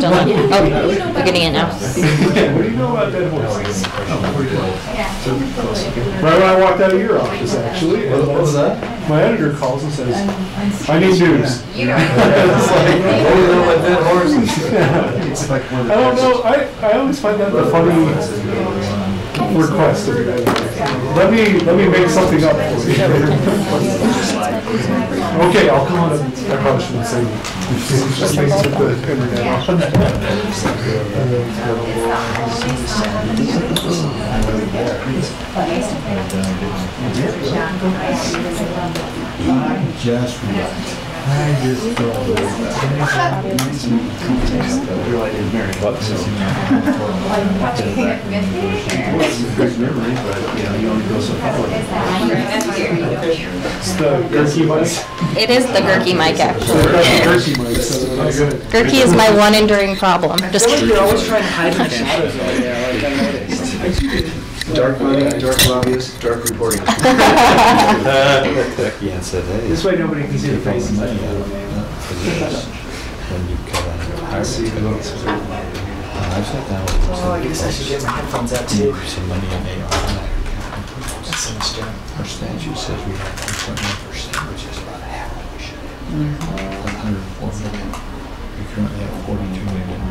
still on? Oh, we're getting it now. What do you know about dead horses? Right when I walked out of your office, actually. What was that? My editor calls and says, I need news. It's like, what do you know about dead horses? It's like I don't know. I always find that the funny request of the editor. Let me make something up for you. Okay, I'll come on. I probably shouldn't say just things with the internet on. Just I just thought great memory, but you only go so far. It's the Gurkey mic. It is the Gurkey mic, actually. Gurkey mic, so that's good. Gurkey is my one enduring problem. Just kidding. You're always trying to hide in the shadows over there, like I noticed. Dark money, dark lobbyists, dark reporting. Yeah, said, hey. This way nobody can see the faces. When you cut out your hire, I've sat down with Oh, I guess I should get my headphones out too. some money in AR on that account. That's so much down. Our statute says we have 1.1%, which is about half what we should have. 104 million. We currently have 42 million.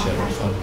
General fund.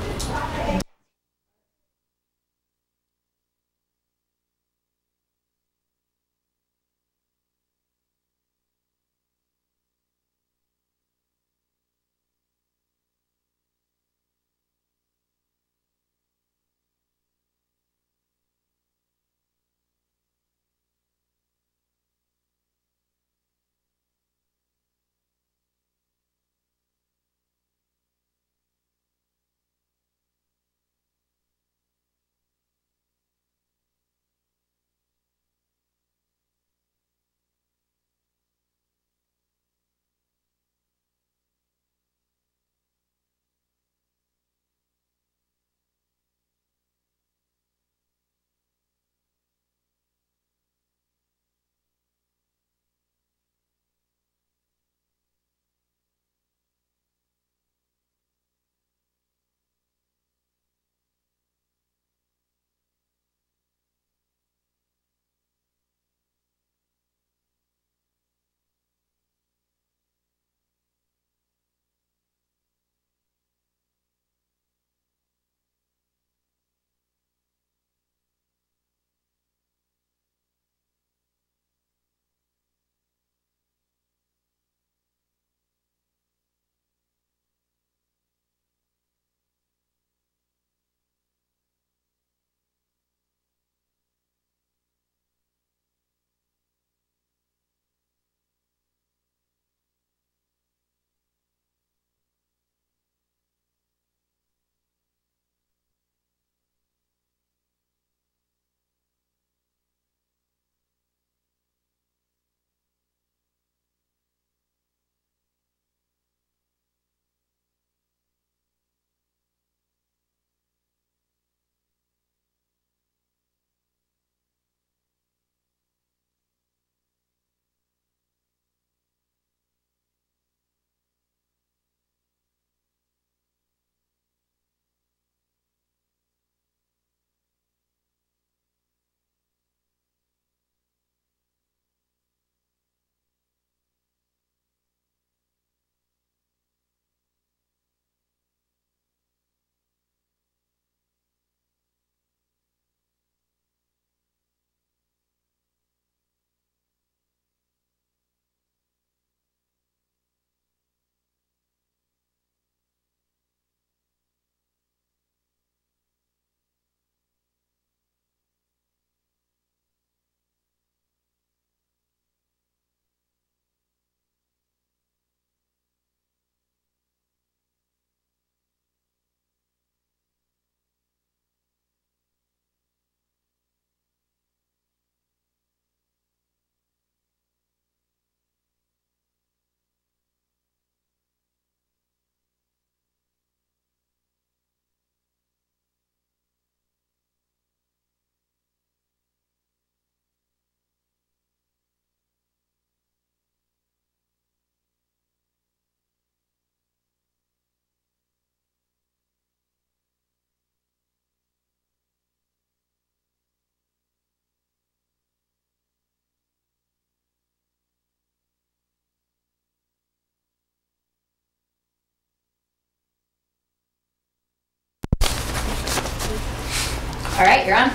All right, you're on.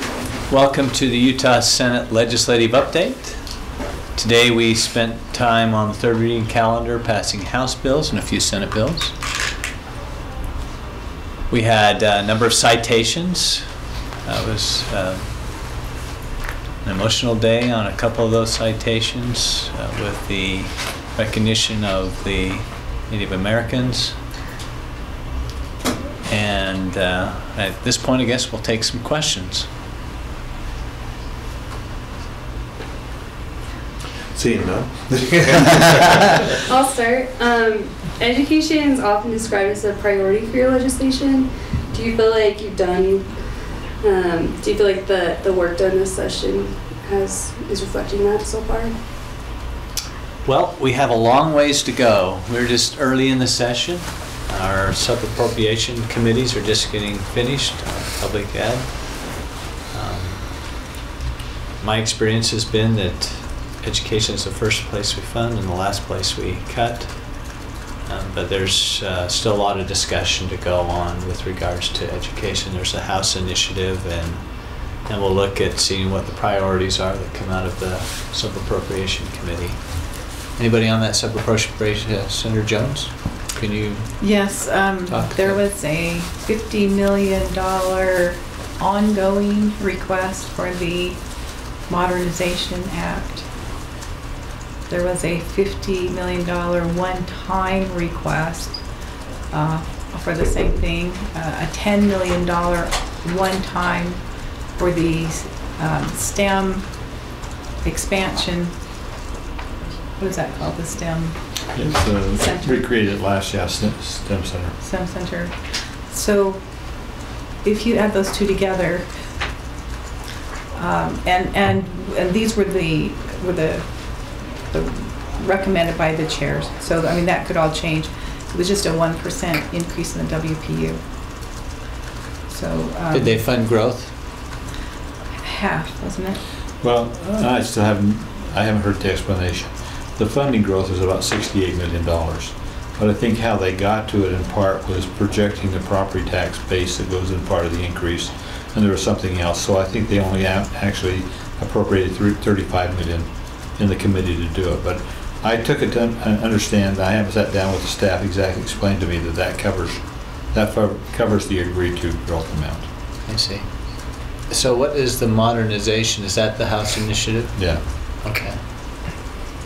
Welcome to the Utah Senate Legislative Update. Today we spent time on the third reading calendar passing House bills and a few Senate bills. We had a number of citations. It was an emotional day on a couple of those citations with the recognition of the Native Americans. And at this point, I guess we'll take some questions. Seeing none. I'll start. Education is often described as a priority for your legislation. Do you feel like you've done, do you feel like the work done this session is reflecting that so far? Well, we have a long ways to go. We're just early in the session. Our sub-appropriation committees are just getting finished, public ed. My experience has been that education is the first place we fund and the last place we cut. But there's still a lot of discussion to go on with regards to education. There's a House initiative, and we'll look at seeing what the priorities are that come out of the sub-appropriation committee. Anybody on that sub-appropriation? Senator Jones, can you? Yes, there was a $50 million ongoing request for the Modernization Act. There was a $50 million one-time request for the same thing, a $10 million one-time for the STEM expansion. What is that called? The STEM Center. We created last year, STEM Center. STEM Center. So if you add those two together, and these were the recommended by the chairs. So, I mean, that could all change. It was just a 1% increase in the WPU. So, Did they fund growth? half, wasn't it? Well, I haven't heard the explanation. The funding growth is about $68 million. But I think how they got to it in part was projecting the property tax base that goes in part of the increase. And there was something else. So I think they only actually appropriated $35 million in the committee to do it. But I took it to understand, I haven't sat down with the staff, exactly explained to me that covers the agreed to growth amount. I see. So what is the modernization? Is that the House initiative? Yeah. Okay.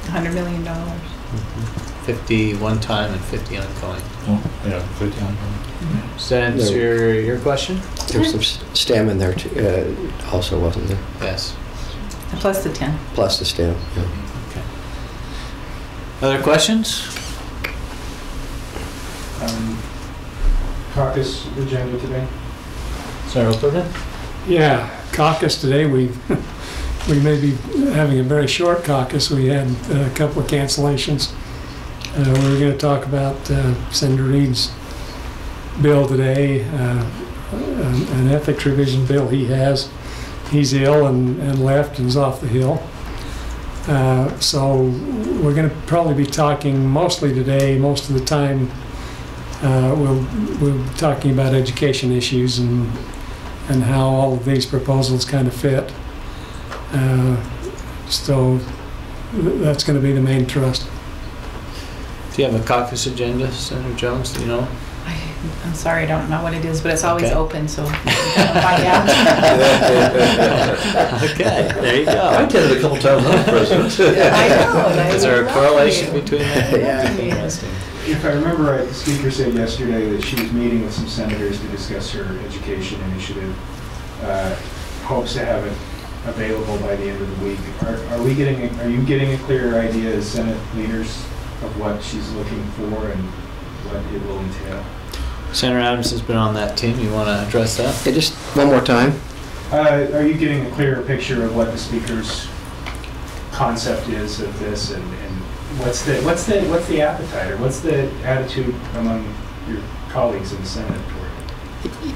$100 million. 50 one time and 50 ongoing. Oh, yeah, 50 on. Does that answer your question? There's some STEM in there too, also, wasn't there? Yes. And plus the 10. Plus the STEM. Yeah. Okay. Other questions? Caucus agenda today? Senator Oberlin? Yeah, caucus today. We may be having a very short caucus. We had a couple of cancellations. We were going to talk about Senator Reed's bill today, an ethics revision bill he has. He's ill and left and is off the hill. So we're going to probably be talking mostly today. Most of the time we'll be talking about education issues and how all of these proposals kind of fit. So that's going to be the main thrust. Do you have a caucus agenda, Senator Jones? Do you know? I'm sorry, I don't know what it is, but it's always Okay. open, so you can find out. Okay, there you I go. attended a couple times on President. I know. Is there a correlation between that? Yeah. Interesting. If I remember right, the speaker said yesterday that she was meeting with some senators to discuss her education initiative. Hopes to have it available by the end of the week. Are you getting a clearer idea as Senate leaders of what she's looking for and what it will entail? Senator Adams has been on that team. You want to address that? Okay, just one more time. Are you getting a clearer picture of what the speaker's concept is of this, and what's the appetite, or what's the attitude among your colleagues in the Senate toward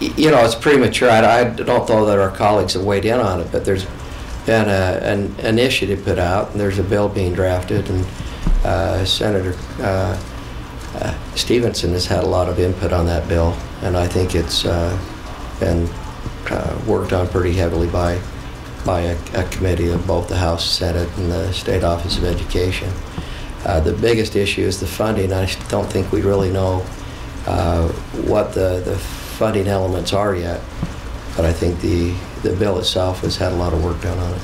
it? You know, it's premature. I don't know that our colleagues have weighed in on it, but there's been an initiative put out, and there's a bill being drafted, and Senator Stevenson has had a lot of input on that bill, and I think it's been worked on pretty heavily by a committee of both the House, Senate, and the State Office of Education. The biggest issue is the funding. I don't think we really know what the funding elements are yet, but I think the bill itself has had a lot of work done on it.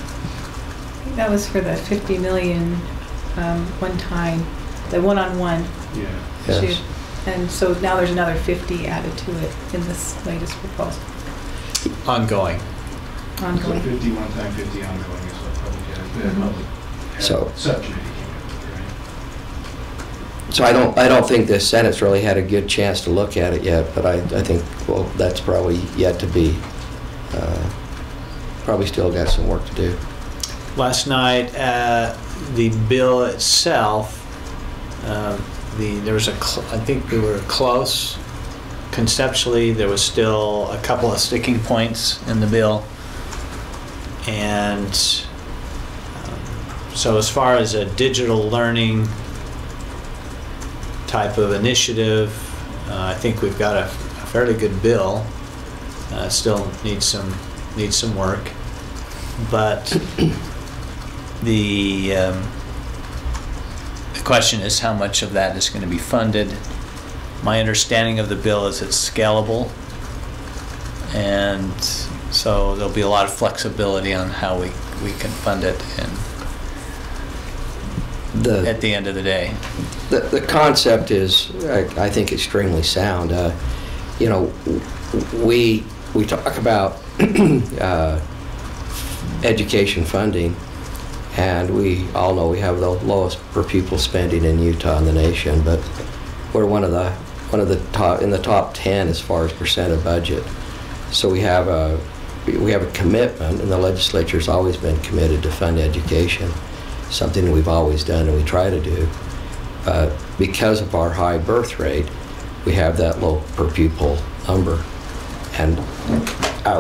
That was for the 50 million one time, the one-on-one Yeah. issue. Yes. And so now there's another 50 added to it in this latest proposal. Ongoing. Ongoing. 50 one time, 50 ongoing is what public So- subcommittee came up with, So I don't think the Senate's really had a good chance to look at it yet, but I think, well, that's probably yet to be, probably still got some work to do. Last night, the bill itself, there was I think we were close. Conceptually, there was still a couple of sticking points in the bill. And so as far as a digital learning type of initiative, I think we've got a fairly good bill. Still needs some work, but the question is how much of that is going to be funded. My understanding of the bill is it's scalable, and so there'll be a lot of flexibility on how we can fund it at the end of the day. The concept is, I think, extremely sound. You know, we talk about education funding, and we all know we have the lowest per pupil spending in Utah in the nation, but we're one of the top in the top 10 as far as percent of budget. So we have a commitment, and the legislature's always been committed to fund education, something that we've always done and we try to do. Because of our high birth rate, we have that low per pupil number. And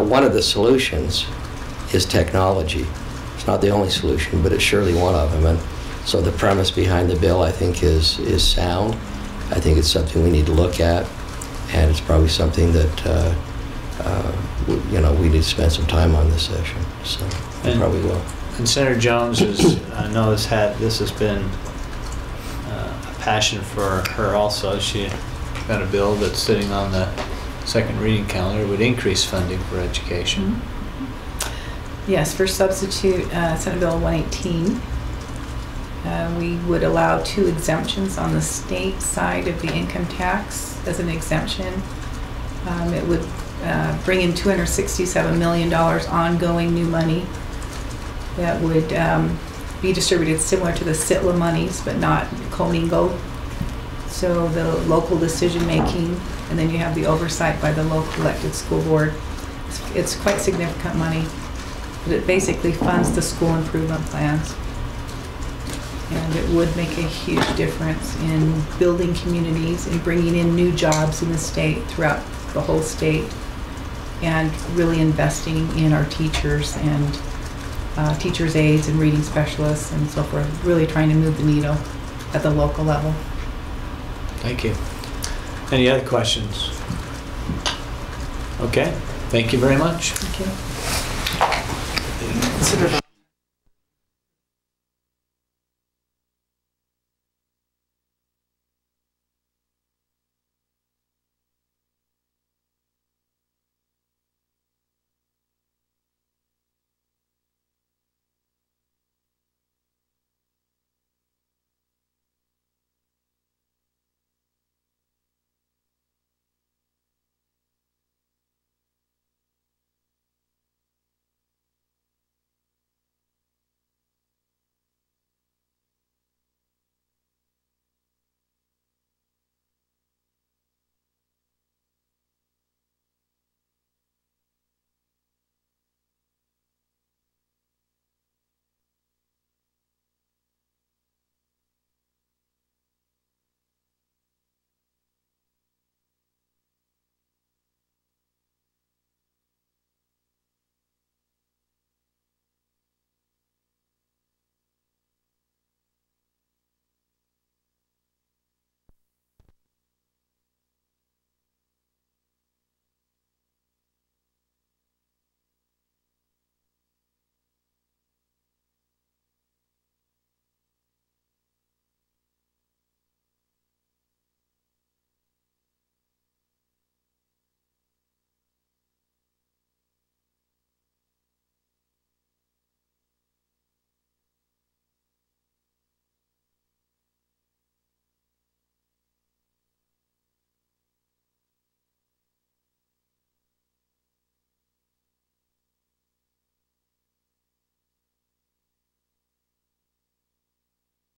one of the solutions is technology. It's not the only solution, but it's surely one of them. And so the premise behind the bill, I think, is sound. I think it's something we need to look at, and it's probably something that you know, we need to spend some time on this session. So we probably will. And Senator Jones is, I know this has been a passion for her also. She got a bill that's sitting on the second reading calendar. It would increase funding for education. Mm-hmm. Yes, for substitute Senate Bill 118, we would allow 2 exemptions on the state side of the income tax as an exemption. It would bring in $267 million ongoing new money that would be distributed similar to the SITLA monies, but not commingled. So the local decision making, and then you have the oversight by the local elected school board. It's quite significant money, but it basically funds the school improvement plans. And it would make a huge difference in building communities and bringing in new jobs in the state, throughout the whole state, and really investing in our teachers and teachers' aides and reading specialists and so forth, really trying to move the needle at the local level. Thank you. Any other questions? Okay, thank you very much. Thank you.